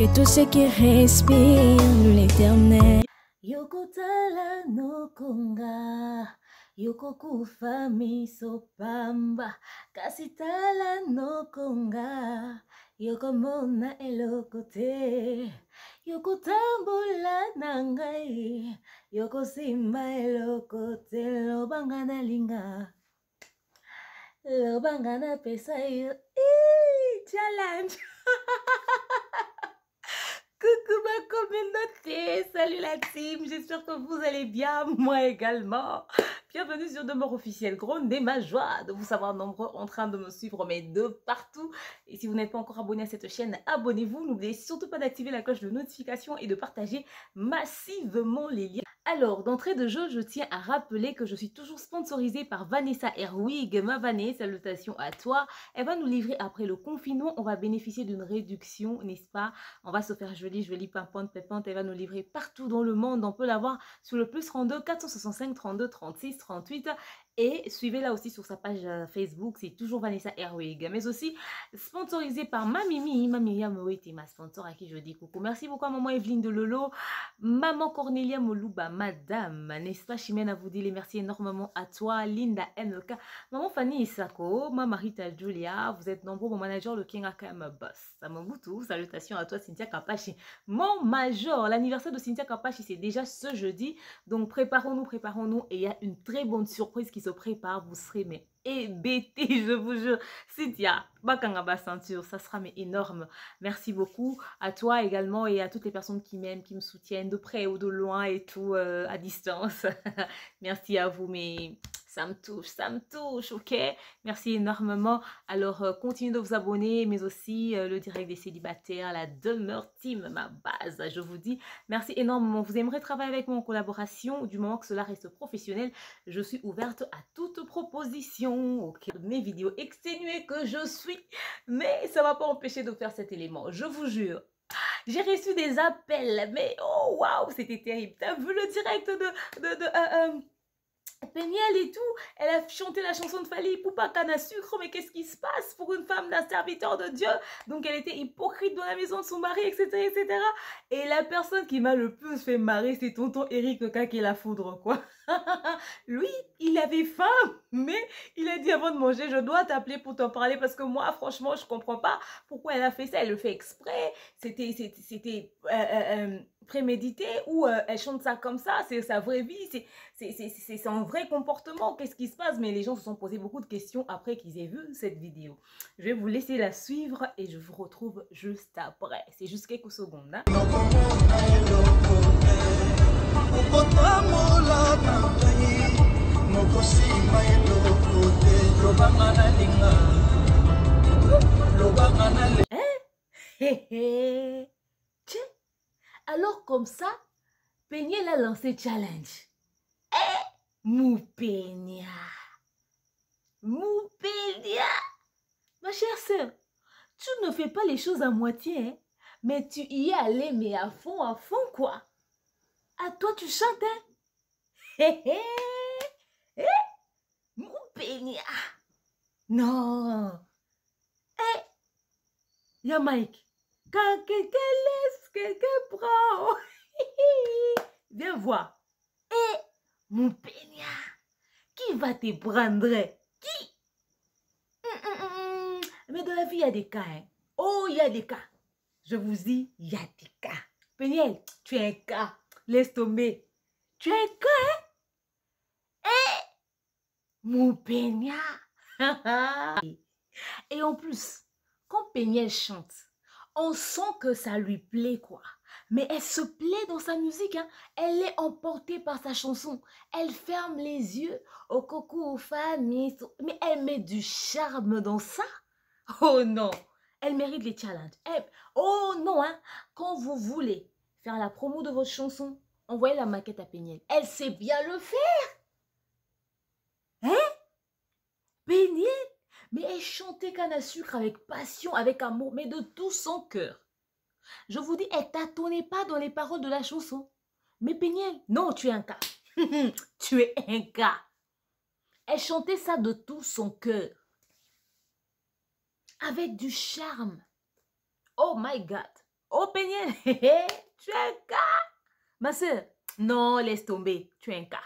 que tout ce qui respire l'éternel. Yokotala no konga, yokokufa misopamba, kasitala no konga, yokomona elokote, yokotambula nangai, yokosimba elokote, lobangana linga, lobangana pesa yo, challenge. Coucou ma communauté, salut la team, j'espère que vous allez bien, moi également. Bienvenue sur Demeure Officielle, grondez ma joie de vous savoir nombreux en train de me suivre, mais de partout. Et si vous n'êtes pas encore abonné à cette chaîne, abonnez-vous, n'oubliez surtout pas d'activer la cloche de notification et de partager massivement les liens. Alors, d'entrée de jeu, je tiens à rappeler que je suis toujours sponsorisée par Vanessa Herwig. Ma Vanessa, salutations à toi. Elle va nous livrer après le confinement, on va bénéficier d'une réduction, n'est-ce pas? On va se faire joli pimpante, pépante. Elle va nous livrer partout dans le monde. On peut la voir sur le +32 465 32 36 38. Et suivez-la aussi sur sa page Facebook, c'est toujours Vanessa Herwig. Mais aussi sponsorisée par Mamimi. Mamia Moët est ma sponsor à qui je dis coucou. Merci beaucoup à maman Evelyne de Lolo, maman Cornelia Moluba, madame, n'est-ce pas Chimène Avoudil, et merci énormément à toi, Linda MK, maman Fanny Isako, maman Rita Julia, vous êtes nombreux, mon manager le King AKM Boss. Samamboutou, salutations à toi Cynthia Kapachi, mon major. L'anniversaire de Cynthia Kapachi c'est déjà ce jeudi, donc préparons-nous, et il y a une très bonne surprise qui se prépare, vous serez mais hébété, je vous jure. Cynthia, Bakangaba ceinture, ça sera mais énorme. Merci beaucoup à toi également et à toutes les personnes qui m'aiment, qui me soutiennent de près ou de loin et tout à distance. Merci à vous, mais ça me touche, ok? Merci énormément. Alors, continuez de vous abonner, mais aussi le direct des célibataires, la demeure team, ma base. Je vous dis merci énormément. Vous aimeriez travailler avec moi en collaboration, du moment que cela reste professionnel, je suis ouverte à toute proposition, ok? Mes vidéos exténuées que je suis, mais ça ne va pas empêcher de faire cet élément, je vous jure. J'ai reçu des appels, mais oh waouh, c'était terrible. T'as vu le direct de Péniel et tout, elle a chanté la chanson de Fally Ipupa canne à sucre, mais qu'est-ce qui se passe pour une femme d'un serviteur de Dieu? Donc elle était hypocrite dans la maison de son mari, etc., etc. Et la personne qui m'a le plus fait marrer, c'est tonton Eric le cas qui est la foudre, quoi. Lui, il avait faim, mais il a dit avant de manger, je dois t'appeler pour t'en parler parce que moi, franchement, je comprends pas pourquoi elle a fait ça. Elle le fait exprès, c'était prémédité ou elle chante ça comme ça, c'est sa vraie vie, c'est son vrai comportement, qu'est-ce qui se passe? Mais les gens se sont posé beaucoup de questions après qu'ils aient vu cette vidéo. Je vais vous laisser la suivre et je vous retrouve juste après. C'est juste quelques secondes. Hein? Hein? Tiens, alors comme ça, Péniel a lancé challenge. Moupénia. Moupénia. Ma chère sœur, tu ne fais pas les choses à moitié, hein? Mais tu y es allé, mais à fond, quoi. À toi, tu chantes, hein? Hé, hé, hé, Moupénia. Non. Hé, y'a Mike. Quand quelqu'un laisse, quelqu'un prend. Viens voir. Hé, Moupénia. Qui va te prendre? Qui? Mais dans la vie, il y a des cas. Hein? Oh, il y a des cas. Je vous dis, il y a des cas. Péniel, tu es un cas. Laisse tomber. Tu es un cas, hein? Mon Pénia. Et en plus, quand Péniel chante, on sent que ça lui plaît, quoi. Mais elle se plaît dans sa musique, hein. Elle est emportée par sa chanson. Elle ferme les yeux au coucou aux familles. Mais elle met du charme dans ça. Oh non, elle mérite les challenges. Oh non, hein. Quand vous voulez faire la promo de votre chanson, envoyez la maquette à Péniel. Elle sait bien le faire. Hein? Péniel? Mais elle chantait canne à sucre avec passion, avec amour, mais de tout son cœur. Je vous dis, elle tâtonnait pas dans les paroles de la chanson. Mais Péniel, non, tu es un cas. Tu es un cas. Elle chantait ça de tout son cœur. Avec du charme. Oh my God. Oh, Péniel, tu es un cas. Ma soeur, non, laisse tomber, tu es un cas.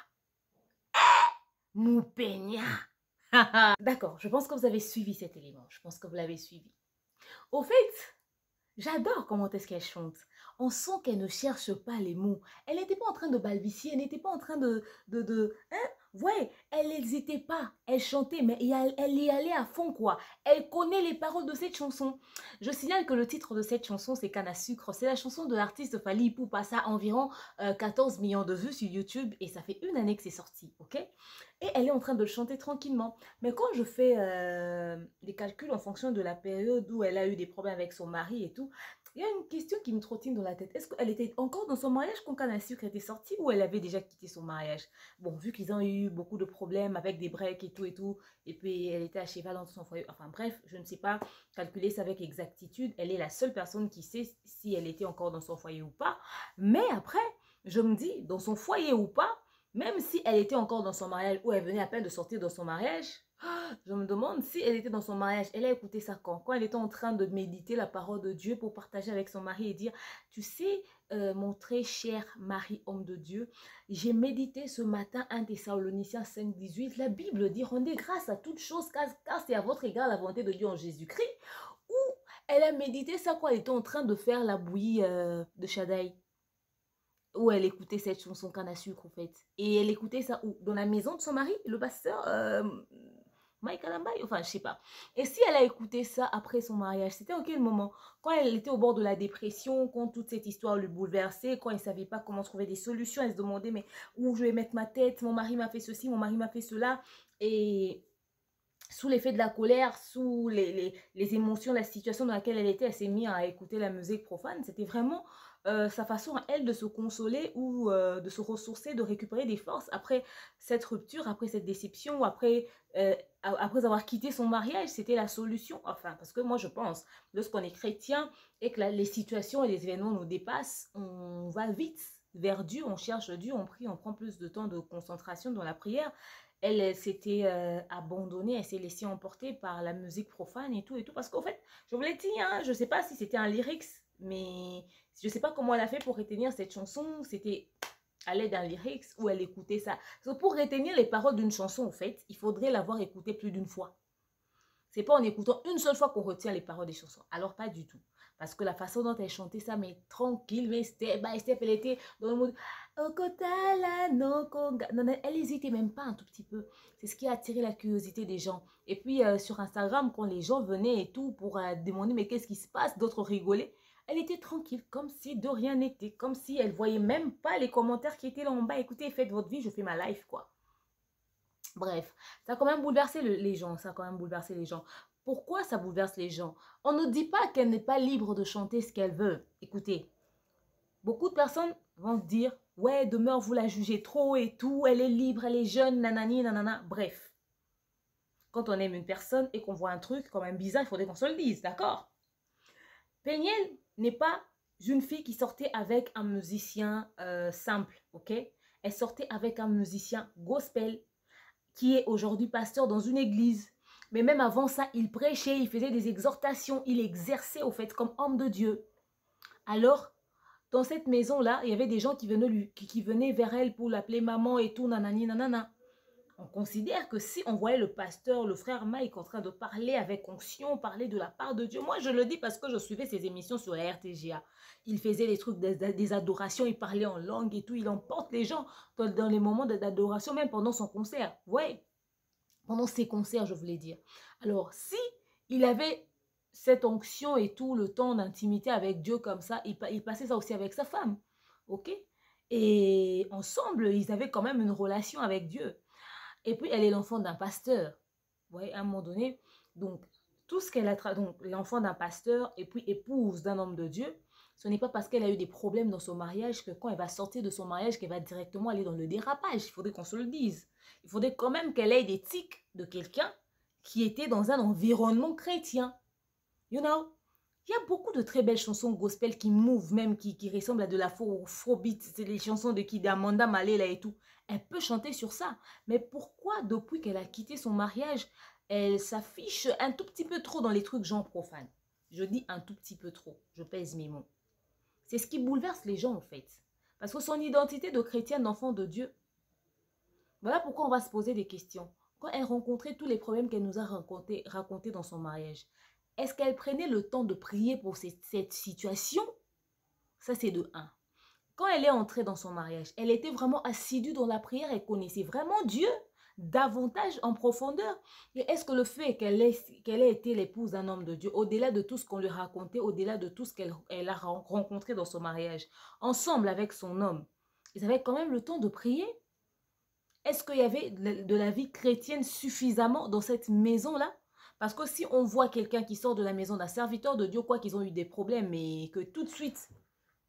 Moupénia. D'accord, je pense que vous avez suivi cet élément. Je pense que vous l'avez suivi. Au fait, j'adore comment est-ce qu'elle chante. On sent qu'elle ne cherche pas les mots. Elle n'était pas en train de balbutier, elle n'était pas en train hein? Ouais, elle n'hésitait pas. Elle chantait, mais elle y allait à fond, quoi. Elle connaît les paroles de cette chanson. Je signale que le titre de cette chanson, c'est Canne à sucre. C'est la chanson de l'artiste Fally Ipupa. Ça a environ 14 millions de vues sur YouTube et ça fait une année que c'est sorti, ok? Et elle est en train de le chanter tranquillement. Mais quand je fais des calculs en fonction de la période où elle a eu des problèmes avec son mari et tout, il y a une question qui me trottine dans la tête. Est-ce qu'elle était encore dans son mariage quand Canne à sucre était sorti ou elle avait déjà quitté son mariage? Bon, vu qu'ils ont eu beaucoup de problèmes avec des breaks et tout, et puis elle était à cheval dans son foyer. Enfin bref, je ne sais pas calculer ça avec exactitude. Elle est la seule personne qui sait si elle était encore dans son foyer ou pas. Mais après, je me dis, dans son foyer ou pas, même si elle était encore dans son mariage ou elle venait à peine de sortir de son mariage, je me demande si elle était dans son mariage, elle a écouté ça quand elle était en train de méditer la parole de Dieu pour partager avec son mari et dire, tu sais, mon très cher mari, homme de Dieu, j'ai médité ce matin 1 Thessaloniciens 5,18. La Bible dit, rendez grâce à toutes choses car c'est à votre égard la volonté de Dieu en Jésus-Christ. Ou elle a médité ça quand elle était en train de faire la bouillie de Shaddai. Où elle écoutait cette chanson Canne à sucre, en fait. Et elle écoutait ça où? Dans la maison de son mari, le pasteur Mike Alambay, enfin, je sais pas. Et si elle a écouté ça après son mariage, c'était en quel moment? Quand elle était au bord de la dépression, quand toute cette histoire le bouleversait, quand elle ne savait pas comment trouver des solutions, elle se demandait, mais où je vais mettre ma tête? Mon mari m'a fait ceci, mon mari m'a fait cela. Et sous l'effet de la colère, sous les émotions, la situation dans laquelle elle était, elle s'est mise à écouter la musique profane. C'était vraiment sa façon à elle de se consoler ou de se ressourcer, de récupérer des forces après cette rupture, après cette déception, après avoir quitté son mariage. C'était la solution. Enfin, parce que moi je pense, lorsqu'on est chrétien et que les situations et les événements nous dépassent, on va vite vers Dieu, on cherche Dieu, on prie, on prend plus de temps de concentration dans la prière. Elle s'était abandonnée, elle s'est laissée emporter par la musique profane et tout. Parce qu'en fait, je vous l'ai dit, hein, je ne sais pas si c'était un lyrics, mais je ne sais pas comment elle a fait pour retenir cette chanson. C'était à l'aide d'un lyrics où elle écoutait ça. Donc, pour retenir les paroles d'une chanson, en fait, il faudrait l'avoir écoutée plus d'une fois. C'est pas en écoutant une seule fois qu'on retient les paroles des chansons. Alors, pas du tout. Parce que la façon dont elle chantait ça, mais tranquille, mais step by step, elle était dans le mode non, elle n'hésitait même pas un tout petit peu. C'est ce qui a attiré la curiosité des gens. Et puis sur Instagram, quand les gens venaient et tout pour demander mais qu'est-ce qui se passe, d'autres rigolaient, elle était tranquille, comme si de rien n'était, comme si elle voyait même pas les commentaires qui étaient là en bas. Écoutez, faites votre vie, je fais ma life, quoi. Bref, ça a quand même bouleversé les gens, ça a quand même bouleversé les gens. Pourquoi ça bouleverse les gens? On ne dit pas qu'elle n'est pas libre de chanter ce qu'elle veut. Écoutez, beaucoup de personnes vont dire, ouais, demeure, vous la jugez trop et tout, elle est libre, elle est jeune, nanani, nanana. Bref, quand on aime une personne et qu'on voit un truc quand même bizarre, il faudrait qu'on se le dise, d'accord? Péniel n'est pas une fille qui sortait avec un musicien simple, ok? Elle sortait avec un musicien gospel qui est aujourd'hui pasteur dans une église. Mais même avant ça, il prêchait, il faisait des exhortations, il exerçait au fait comme homme de Dieu. Alors, dans cette maison-là, il y avait des gens qui venaient vers elle pour l'appeler maman et tout, nanani, nanana. On considère que si on voyait le pasteur, le frère Mike en train de parler avec onction, parler de la part de Dieu, moi je le dis parce que je suivais ses émissions sur la RTGA. Il faisait des trucs, des adorations, il parlait en langue et tout, il emporte les gens dans les moments d'adoration, même pendant son concert. Ouais, pendant ses concerts, je voulais dire. Alors, si il avait cette onction et tout le temps d'intimité avec Dieu comme ça, il passait ça aussi avec sa femme, ok? Et ensemble, ils avaient quand même une relation avec Dieu. Et puis, elle est l'enfant d'un pasteur. Vous voyez, à un moment donné, donc, tout ce qu'elle a... Donc, l'enfant d'un pasteur et puis épouse d'un homme de Dieu, ce n'est pas parce qu'elle a eu des problèmes dans son mariage que quand elle va sortir de son mariage, qu'elle va directement aller dans le dérapage. Il faudrait qu'on se le dise. Il faudrait quand même qu'elle ait des tics de quelqu'un qui était dans un environnement chrétien. You know? Il y a beaucoup de très belles chansons gospel qui mouvent, même qui ressemblent à de la afrobeat. C'est les chansons de qui d'Amanda Malé là et tout. Elle peut chanter sur ça. Mais pourquoi, depuis qu'elle a quitté son mariage, elle s'affiche un tout petit peu trop dans les trucs genre profanes? Je dis un tout petit peu trop. Je pèse mes mots. C'est ce qui bouleverse les gens en fait. Parce que son identité de chrétienne, d'enfant de Dieu, voilà pourquoi on va se poser des questions. Quand elle rencontrait tous les problèmes qu'elle nous a racontés dans son mariage, est-ce qu'elle prenait le temps de prier pour cette situation? Ça, c'est de un. Quand elle est entrée dans son mariage, elle était vraiment assidue dans la prière, elle connaissait vraiment Dieu davantage en profondeur. Et est-ce que le fait qu'elle ait été l'épouse d'un homme de Dieu, au-delà de tout ce qu'on lui racontait, au-delà de tout ce qu'elle a rencontré dans son mariage, ensemble avec son homme, ils avaient quand même le temps de prier? Est-ce qu'il y avait de la vie chrétienne suffisamment dans cette maison-là? Parce que si on voit quelqu'un qui sort de la maison d'un serviteur de Dieu, quoi qu'ils ont eu des problèmes, mais que tout de suite,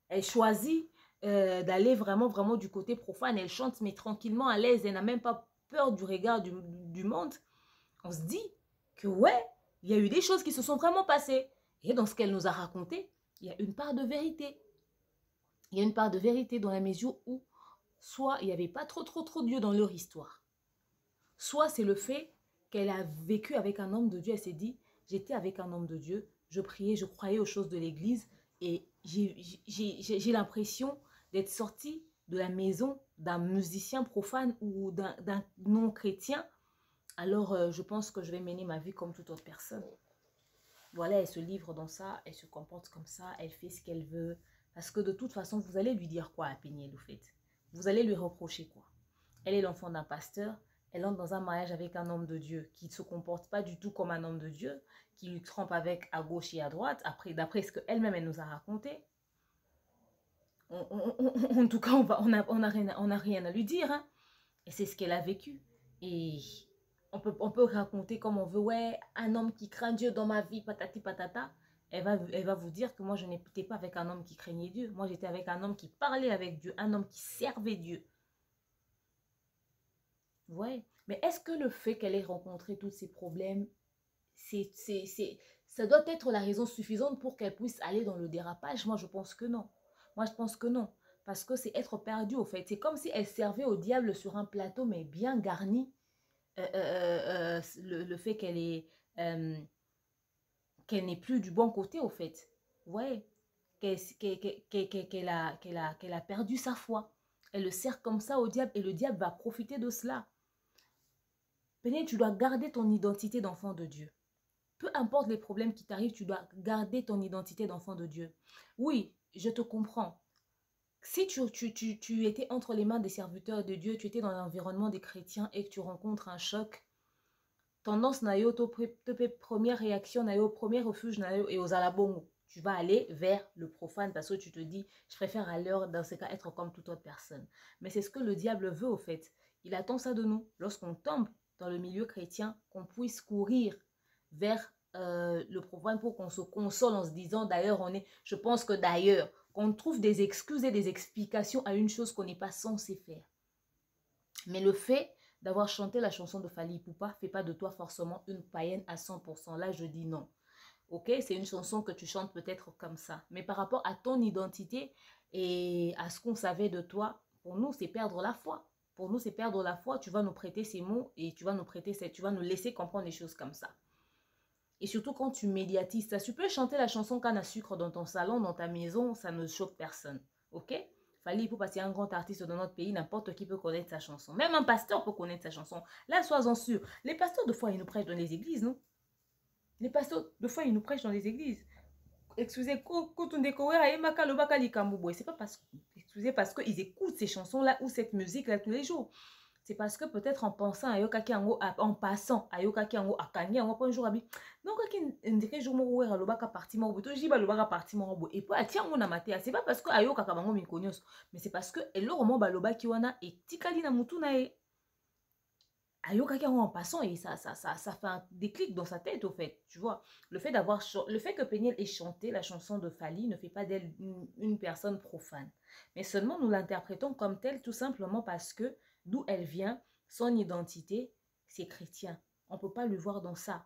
elle choisit d'aller vraiment du côté profane, elle chante mais tranquillement à l'aise, elle n'a même pas peur du regard du monde, on se dit que ouais, il y a eu des choses qui se sont vraiment passées. Et dans ce qu'elle nous a raconté, il y a une part de vérité. Il y a une part de vérité dans la mesure où soit il n'y avait pas trop Dieu dans leur histoire, soit c'est le fait qu'elle a vécu avec un homme de Dieu, elle s'est dit, j'étais avec un homme de Dieu, je priais, je croyais aux choses de l'église et j'ai l'impression d'être sortie de la maison d'un musicien profane ou d'un non-chrétien. Alors je pense que je vais mener ma vie comme toute autre personne. Voilà, elle se livre dans ça, elle se comporte comme ça, elle fait ce qu'elle veut. Parce que de toute façon, vous allez lui dire quoi à Péniel, au fait? Vous allez lui reprocher quoi? Elle est l'enfant d'un pasteur, elle entre dans un mariage avec un homme de Dieu qui ne se comporte pas du tout comme un homme de Dieu, qui lui trompe avec à gauche et à droite, d'après ce qu'elle-même elle nous a raconté. En tout cas, on n'a rien à lui dire. Hein? Et c'est ce qu'elle a vécu. Et on peut raconter comme on veut, ouais, un homme qui craint Dieu dans ma vie, patati patata. Elle va vous dire que moi, je n'étais pas avec un homme qui craignait Dieu. Moi, j'étais avec un homme qui parlait avec Dieu, un homme qui servait Dieu. Ouais. Mais est-ce que le fait qu'elle ait rencontré tous ces problèmes, ça doit être la raison suffisante pour qu'elle puisse aller dans le dérapage? Moi, je pense que non. Moi, je pense que non. Parce que c'est être perdu, au fait. C'est comme si elle servait au diable sur un plateau, mais bien garni. Le fait qu'elle n'est plus du bon côté, au fait. Ouais. Qu'elle a perdu sa foi. Elle le sert comme ça au diable et le diable va profiter de cela. Péniel, tu dois garder ton identité d'enfant de Dieu. Peu importe les problèmes qui t'arrivent, tu dois garder ton identité d'enfant de Dieu. Oui, je te comprends. Si tu étais entre les mains des serviteurs de Dieu, tu étais dans l'environnement des chrétiens et que tu rencontres un choc, tendance na yo, première réaction na yo, premier refuge na yo et aux alabongo. Tu vas aller vers le profane parce que tu te dis, je préfère alors dans ce cas être comme toute autre personne. Mais c'est ce que le diable veut au fait. Il attend ça de nous. Lorsqu'on tombe dans le milieu chrétien, qu'on puisse courir vers le profane pour qu'on se console en se disant, d'ailleurs, je pense que d'ailleurs, qu'on trouve des excuses et des explications à une chose qu'on n'est pas censé faire. Mais le fait d'avoir chanté la chanson de Fally Ipupa fait pas de toi forcément une païenne à 100%. Là, je dis non. Ok, c'est une chanson que tu chantes peut-être comme ça. Mais par rapport à ton identité et à ce qu'on savait de toi, pour nous, c'est perdre la foi. Pour nous, c'est perdre la foi. Tu vas nous prêter ces mots et tu vas nous laisser comprendre les choses comme ça. Et surtout quand tu médiatises ça, tu peux chanter la chanson canne à sucre dans ton salon, dans ta maison, ça ne choque personne. Ok? Fally Ipupa, c'est un grand artiste dans notre pays, n'importe qui peut connaître sa chanson. Même un pasteur peut connaître sa chanson. Là, sois-en sûr. Les pasteurs, de fois, ils nous prêchent dans les églises, non? Les pasteurs, de fois, ils nous prêchent dans les églises. Excusez, c'est pas parce que, excusez, parce qu'ils écoutent ces chansons-là ou cette musique-là tous les jours. C'est parce que peut-être en pensant à Yoka Kiango, en passant à Yoka Kiango, à Kangi, on va pas un jour à donc, un jour, on va à partir, on va jiba le parti, et puis, tiens, on a maté. C'est pas parce que Ayoka Kabango Mikonyos, mais c'est parce que, et l'oromo baloba kiwana, et tikali na mutunae. Ayoka Kiango en passant, et ça fait un déclic dans sa tête, au fait, tu vois. Le fait que Péniel ait chanté la chanson de Fally ne fait pas d'elle une personne profane. Mais seulement, nous l'interprétons comme telle, tout simplement parce que, d'où elle vient, son identité, c'est chrétien. On ne peut pas le voir dans ça.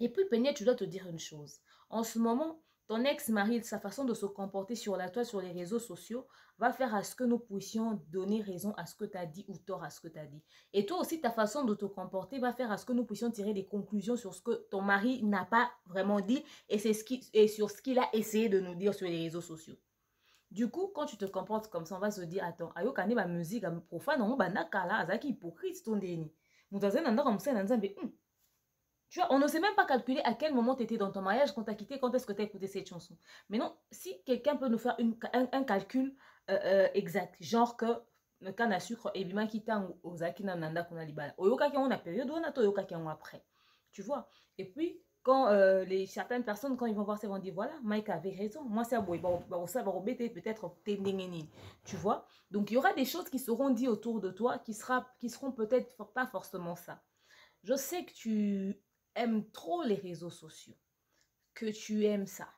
Et puis, Péniel, tu dois te dire une chose. En ce moment, ton ex-mari, sa façon de se comporter sur la toile, sur les réseaux sociaux, va faire à ce que nous puissions donner raison à ce que tu as dit ou tort à ce que tu as dit. Et toi aussi, ta façon de te comporter va faire à ce que nous puissions tirer des conclusions sur ce que ton mari n'a pas vraiment dit et sur ce qu'il a essayé de nous dire sur les réseaux sociaux. Du coup, quand tu te comportes comme ça, on va se dire, attends, ayo kane ba musique, am profane, on va nakala, azaki hypocrite ton déni. Mutazen nanda comme ça, nanda be, tu vois, on ne sait même pas calculer à quel moment tu étais dans ton mariage, quand tu as quitté, quand est-ce que tu as écouté cette chanson. Mais non, si quelqu'un peut nous faire un calcul exact, genre que le canne à sucre, et bien qui t'a ozaki na nanda qu'on a libala. Oyoka qui on a période, on a to yoka qui on après. Tu vois. Et puis, quand certaines personnes, quand ils vont voir ça, ils vont dire, voilà, Mike avait raison. Moi, c'est à boy, ça va peut-être tendingeni. Tu vois. Donc, il y aura des choses qui seront dites autour de toi qui seront peut-être pas forcément ça. Je sais que tu aimes trop les réseaux sociaux, que tu aimes ça,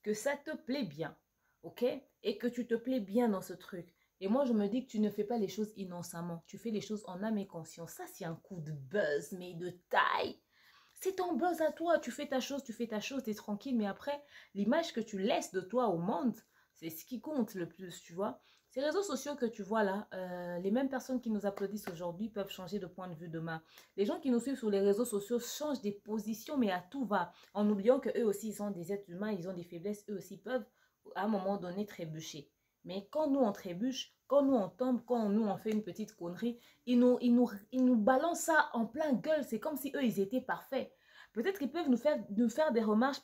que ça te plaît bien, ok? Et que tu te plais bien dans ce truc. Et moi, je me dis que tu ne fais pas les choses innocemment. Tu fais les choses en âme et conscience. Ça, c'est un coup de buzz, mais de taille. C'est ton buzz à toi. Tu fais ta chose, tu es tranquille. Mais après, l'image que tu laisses de toi au monde, c'est ce qui compte le plus, tu vois. Ces réseaux sociaux que tu vois là, les mêmes personnes qui nous applaudissent aujourd'hui peuvent changer de point de vue demain. Les gens qui nous suivent sur les réseaux sociaux changent des positions, mais à tout va. En oubliant qu'eux aussi, ils sont des êtres humains, ils ont des faiblesses, eux aussi peuvent, à un moment donné, trébucher. Mais quand nous, on trébuche, quand nous, on tombe, quand nous, on fait une petite connerie, ils nous balancent ça en plein gueule. C'est comme si eux, ils étaient parfaits. Peut-être qu'ils peuvent nous faire des remarques,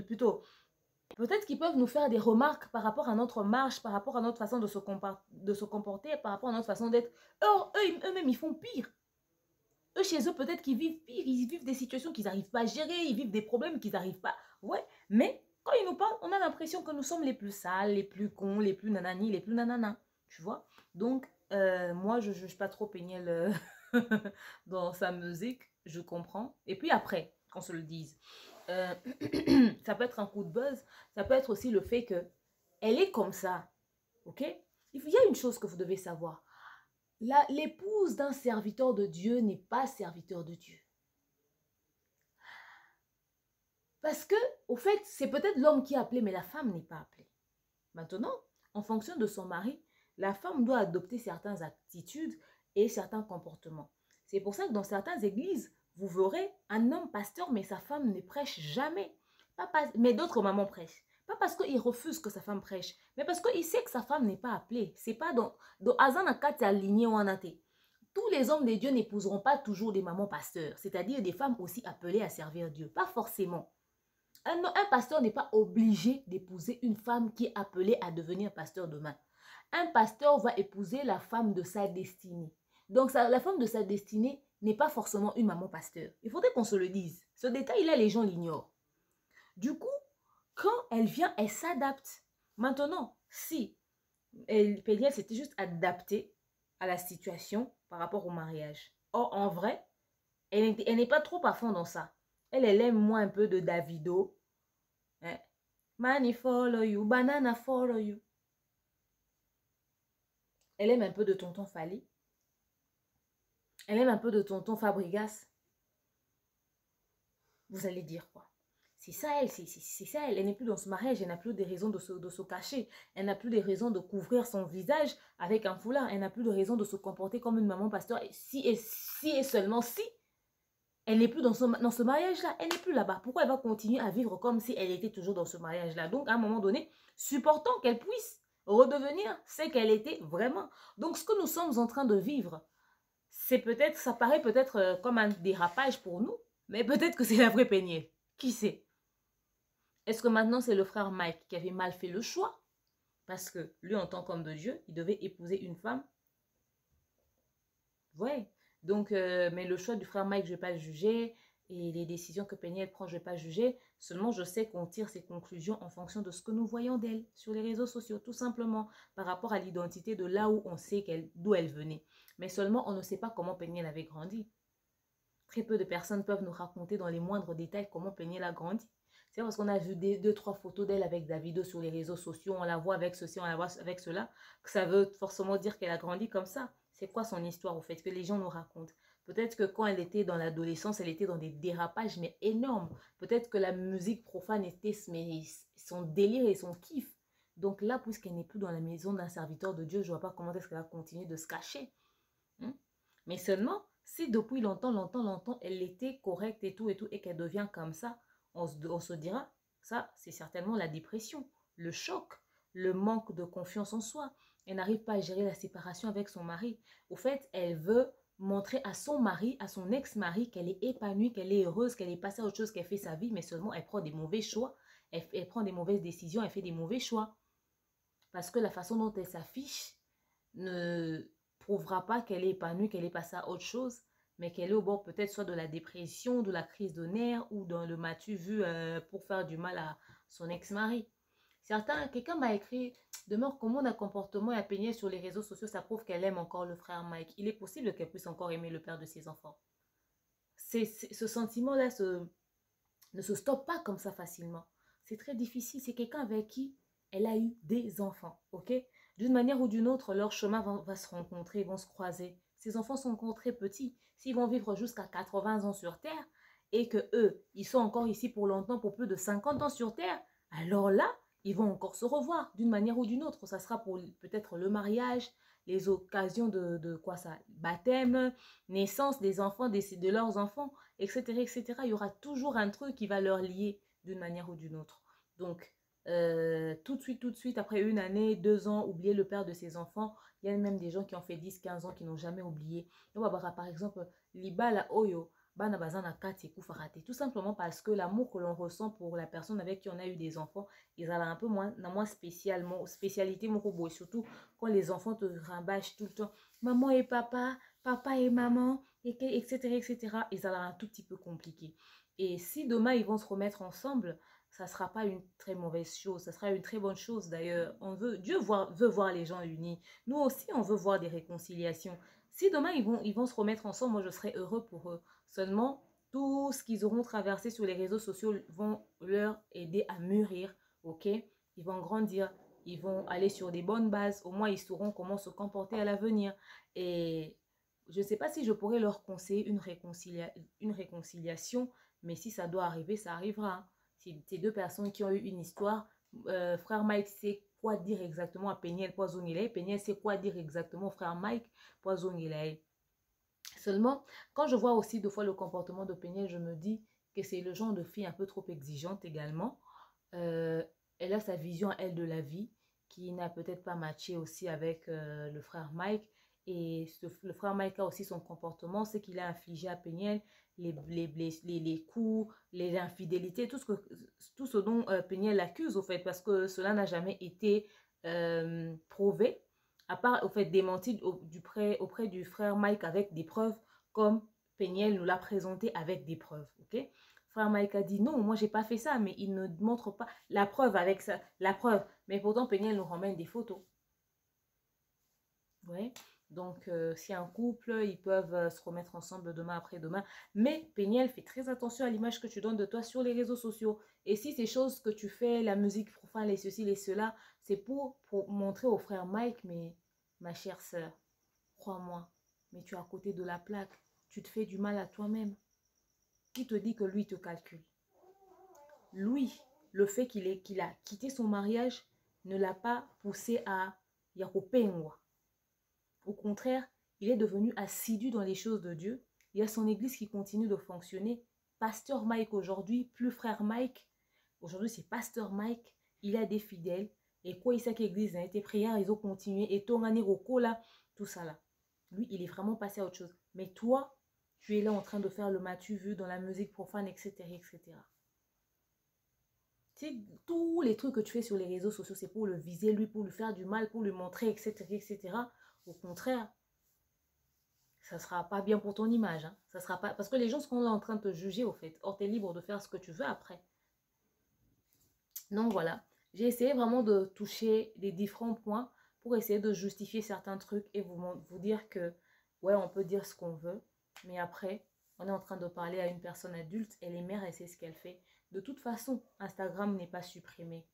plutôt, peut-être qu'ils peuvent nous faire des remarques par rapport à notre marche, par rapport à notre façon de se comporter, par rapport à notre façon d'être. Or, eux-mêmes, ils font pire. Eux, chez eux, peut-être qu'ils vivent pire. Ils vivent des situations qu'ils n'arrivent pas à gérer. Ils vivent des problèmes qu'ils n'arrivent pas. Ouais, mais quand ils nous parlent, on a l'impression que nous sommes les plus sales, les plus cons, les plus nanani, les plus nanana. Tu vois. Donc, moi, je ne juge pas trop Péniel dans sa musique. Je comprends. Et puis après, qu'on se le dise. Euh, ça peut être un coup de buzz. Ça peut être aussi le fait que elle est comme ça. Ok? Il y a une chose que vous devez savoir. L'épouse d'un serviteur de Dieu n'est pas serviteur de Dieu. Parce que, au fait, c'est peut-être l'homme qui est appelé, mais la femme n'est pas appelée. Maintenant, en fonction de son mari, la femme doit adopter certaines attitudes et certains comportements. C'est pour ça que dans certaines églises, vous verrez un homme pasteur, mais sa femme ne prêche jamais. Mais d'autres mamans prêchent. Pas parce qu'il refuse que sa femme prêche, mais parce qu'il sait que sa femme n'est pas appelée. C'est pas dans Azana Kati aligné ou anaté. Tous les hommes de Dieu n'épouseront pas toujours des mamans pasteurs, c'est-à-dire des femmes aussi appelées à servir Dieu. Pas forcément. Un pasteur n'est pas obligé d'épouser une femme qui est appelée à devenir pasteur demain. Un pasteur va épouser la femme de sa destinée. Donc, la femme de sa destinée n'est pas forcément une maman pasteur. Il faudrait qu'on se le dise. Ce détail-là, les gens l'ignorent. Du coup, quand elle vient, elle s'adapte. Maintenant, si Péniel s'était juste adaptée à la situation par rapport au mariage. Or, en vrai, elle n'est pas trop à fond dans ça. Elle aime moins un peu de Davido. Hein? Money follow you, banana follow you. Elle aime un peu de tonton Fali. Elle aime un peu de tonton Fabregas. Vous allez dire quoi? C'est ça elle, c'est ça elle. Elle n'est plus dans ce mariage, elle n'a plus des raisons de se cacher. Elle n'a plus des raisons de couvrir son visage avec un foulard. Elle n'a plus de raison de se comporter comme une maman pasteur. Et si et seulement si elle n'est plus dans ce mariage-là, elle n'est plus là-bas. Pourquoi elle va continuer à vivre comme si elle était toujours dans ce mariage-là? Donc, à un moment donné, supportons qu'elle puisse redevenir ce qu'elle était vraiment. Donc, ce que nous sommes en train de vivre, c'est peut-être, ça paraît peut-être comme un dérapage pour nous, mais peut-être que c'est la vraie Péniel. Qui sait? Est-ce que maintenant, c'est le frère Mike qui avait mal fait le choix? Parce que lui, en tant qu'homme de Dieu, il devait épouser une femme. Ouais. Donc, mais le choix du frère Mike, je ne vais pas le juger. Et les décisions que Péniel prend, je ne vais pas juger. Seulement, je sais qu'on tire ses conclusions en fonction de ce que nous voyons d'elle sur les réseaux sociaux, tout simplement par rapport à l'identité de là où on sait d'où elle venait. Mais seulement, on ne sait pas comment Péniel avait grandi. Très peu de personnes peuvent nous raconter dans les moindres détails comment Péniel a grandi. C'est parce qu'on a vu deux, trois photos d'elle avec Davido sur les réseaux sociaux, on la voit avec ceci, on la voit avec cela, que ça veut forcément dire qu'elle a grandi comme ça. C'est quoi son histoire au fait que les gens nous racontent? Peut-être que quand elle était dans l'adolescence, elle était dans des dérapages, mais énormes. Peut-être que la musique profane était son délire et son kiff. Donc là, puisqu'elle n'est plus dans la maison d'un serviteur de Dieu, je ne vois pas comment est-ce qu'elle va continuer de se cacher. Mais seulement, si depuis longtemps, elle était correcte et tout, et qu'elle devient comme ça, on se dira, ça, c'est certainement la dépression, le choc le manque de confiance en soi. Elle n'arrive pas à gérer la séparation avec son mari. Au fait, elle veut montrer à son mari, à son ex-mari, qu'elle est épanouie, qu'elle est heureuse, qu'elle est passée à autre chose, qu'elle fait sa vie, mais seulement elle prend des mauvais choix. Elle prend des mauvaises décisions, elle fait des mauvais choix. Parce que la façon dont elle s'affiche ne prouvera pas qu'elle est épanouie, qu'elle est passée à autre chose, mais qu'elle est au bord peut-être soit de la dépression, de la crise de nerfs ou dans le m'as-tu vu pour faire du mal à son ex-mari. Quelqu'un m'a écrit, demeure comment un comportement et impeigné sur les réseaux sociaux, ça prouve qu'elle aime encore le frère Mike. Il est possible qu'elle puisse encore aimer le père de ses enfants. Ce sentiment-là ne se stoppe pas comme ça facilement. C'est très difficile. C'est quelqu'un avec qui elle a eu des enfants, ok? D'une manière ou d'une autre, leur chemin va se rencontrer, vont se croiser. Ces enfants sont encore très petits. S'ils vont vivre jusqu'à 80 ans sur Terre et que eux, ils sont encore ici pour longtemps, pour plus de 50 ans sur Terre, alors là, ils vont encore se revoir d'une manière ou d'une autre. Ça sera pour peut-être le mariage, les occasions de quoi ça? Baptême, naissance des enfants, de leurs enfants, etc., etc. Il y aura toujours un truc qui va leur lier d'une manière ou d'une autre. Donc, tout de suite, après une année, 2 ans, oublier le père de ses enfants. Il y a même des gens qui ont fait 10, 15 ans qui n'ont jamais oublié. Par exemple, Libala Oyo, Bana Bazana Kati Koufarate. Tout simplement parce que l'amour que l'on ressent pour la personne avec qui on a eu des enfants, ils ont un peu moins spécialité, et surtout quand les enfants te rabâchent tout le temps. Maman et papa, papa et maman, etc., etc. Ils ont un tout petit peu compliqué. Et si demain ils vont se remettre ensemble, ça ne sera pas une très mauvaise chose, ça sera une très bonne chose. D'ailleurs, Dieu veut voir les gens unis. Nous aussi, on veut voir des réconciliations. Si demain, ils vont se remettre ensemble, moi, je serai heureux pour eux. Seulement, tout ce qu'ils auront traversé sur les réseaux sociaux vont leur aider à mûrir, ok? Ils vont grandir, ils vont aller sur des bonnes bases. Au moins, ils sauront comment se comporter à l'avenir. Et je ne sais pas si je pourrais leur conseiller une réconciliation, mais si ça doit arriver, ça arrivera. C'est deux personnes qui ont eu une histoire. Frère Mike sait quoi dire exactement à Peniel Poisonilei. Peniel sait quoi dire exactement frère Mike Poisonilei. Seulement, quand je vois aussi deux fois le comportement de Peniel, je me dis que c'est le genre de fille un peu trop exigeante également. Elle a sa vision, elle, de la vie, qui n'a peut-être pas matché aussi avec le frère Mike. Et le frère Mike a aussi son comportement, c'est qu'il a infligé à Peniel les coups, les infidélités, tout ce dont Peniel l'accuse, au fait, parce que cela n'a jamais été prouvé, à part, au fait, démenti auprès du frère Mike avec des preuves, comme Peniel nous l'a présenté avec des preuves, ok? Frère Mike a dit non, moi j'ai pas fait ça, mais il ne montre pas la preuve avec ça, la preuve. Mais pourtant, Peniel nous ramène des photos. Ouais. Donc, si un couple, ils peuvent se remettre ensemble demain après-demain. Mais Peniel, fais très attention à l'image que tu donnes de toi sur les réseaux sociaux. Et si ces choses que tu fais, la musique profane, les ceci, les cela, c'est pour montrer au frère Mike, mais ma chère sœur, crois-moi, mais tu es à côté de la plaque. Tu te fais du mal à toi-même. Qui te dit que lui te calcule? Lui, le fait qu'il a quitté son mariage ne l'a pas poussé à Yakopengwa. Au contraire, il est devenu assidu dans les choses de Dieu. Il y a son église qui continue de fonctionner. Pasteur Mike aujourd'hui, plus frère Mike. Aujourd'hui, c'est Pasteur Mike. Il a des fidèles. Et quoi, il sait qu'église a été prière, ils ont continué. Et Tongani Roko, là, tout ça là. Lui, il est vraiment passé à autre chose. Mais toi, tu es là en train de faire le matu vu dans la musique profane, etc., etc. Tu sais, tous les trucs que tu fais sur les réseaux sociaux, c'est pour le viser, lui, pour lui faire du mal, pour lui montrer, etc., etc. Au contraire, ça ne sera pas bien pour ton image. Hein. Ça sera pas... Parce que les gens seront là en train de te juger, au fait. Or, tu es libre de faire ce que tu veux après. Donc, voilà. J'ai essayé vraiment de toucher les différents points pour essayer de justifier certains trucs et vous dire que, ouais, on peut dire ce qu'on veut. Mais après, on est en train de parler à une personne adulte. Elle est mère, elle sait ce qu'elle fait. De toute façon, Instagram n'est pas supprimé.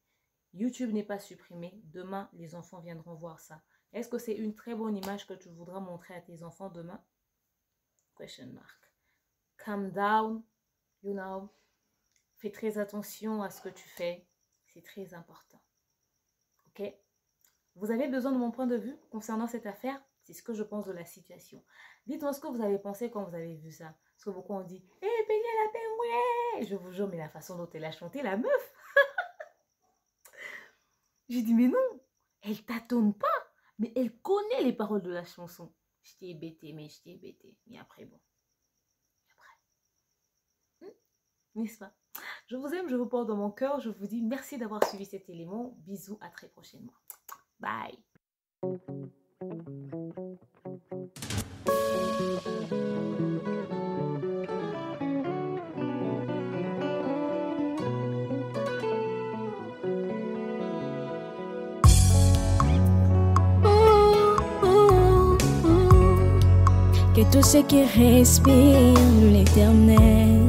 YouTube n'est pas supprimé. Demain, les enfants viendront voir ça. Est-ce que c'est une très bonne image que tu voudras montrer à tes enfants demain? Question mark. Calm down, you know. Fais très attention à ce que tu fais. C'est très important. Ok? Vous avez besoin de mon point de vue concernant cette affaire? C'est ce que je pense de la situation. Dites-moi ce que vous avez pensé quand vous avez vu ça. Parce que beaucoup ont dit « Eh, peignez la pingouin !» Je vous jure, mais la façon dont elle a chanté, la meuf J'ai dit, mais non, elle tâtonne pas, mais elle connaît les paroles de la chanson. J'étais hébétée, mais j'étais hébétée. Mais après, bon. N'est-ce pas? Je vous aime, je vous porte dans mon cœur. Je vous dis merci d'avoir suivi cet élément. Bisous, à très prochainement. Bye. Que tout ce qui respire l'Éternel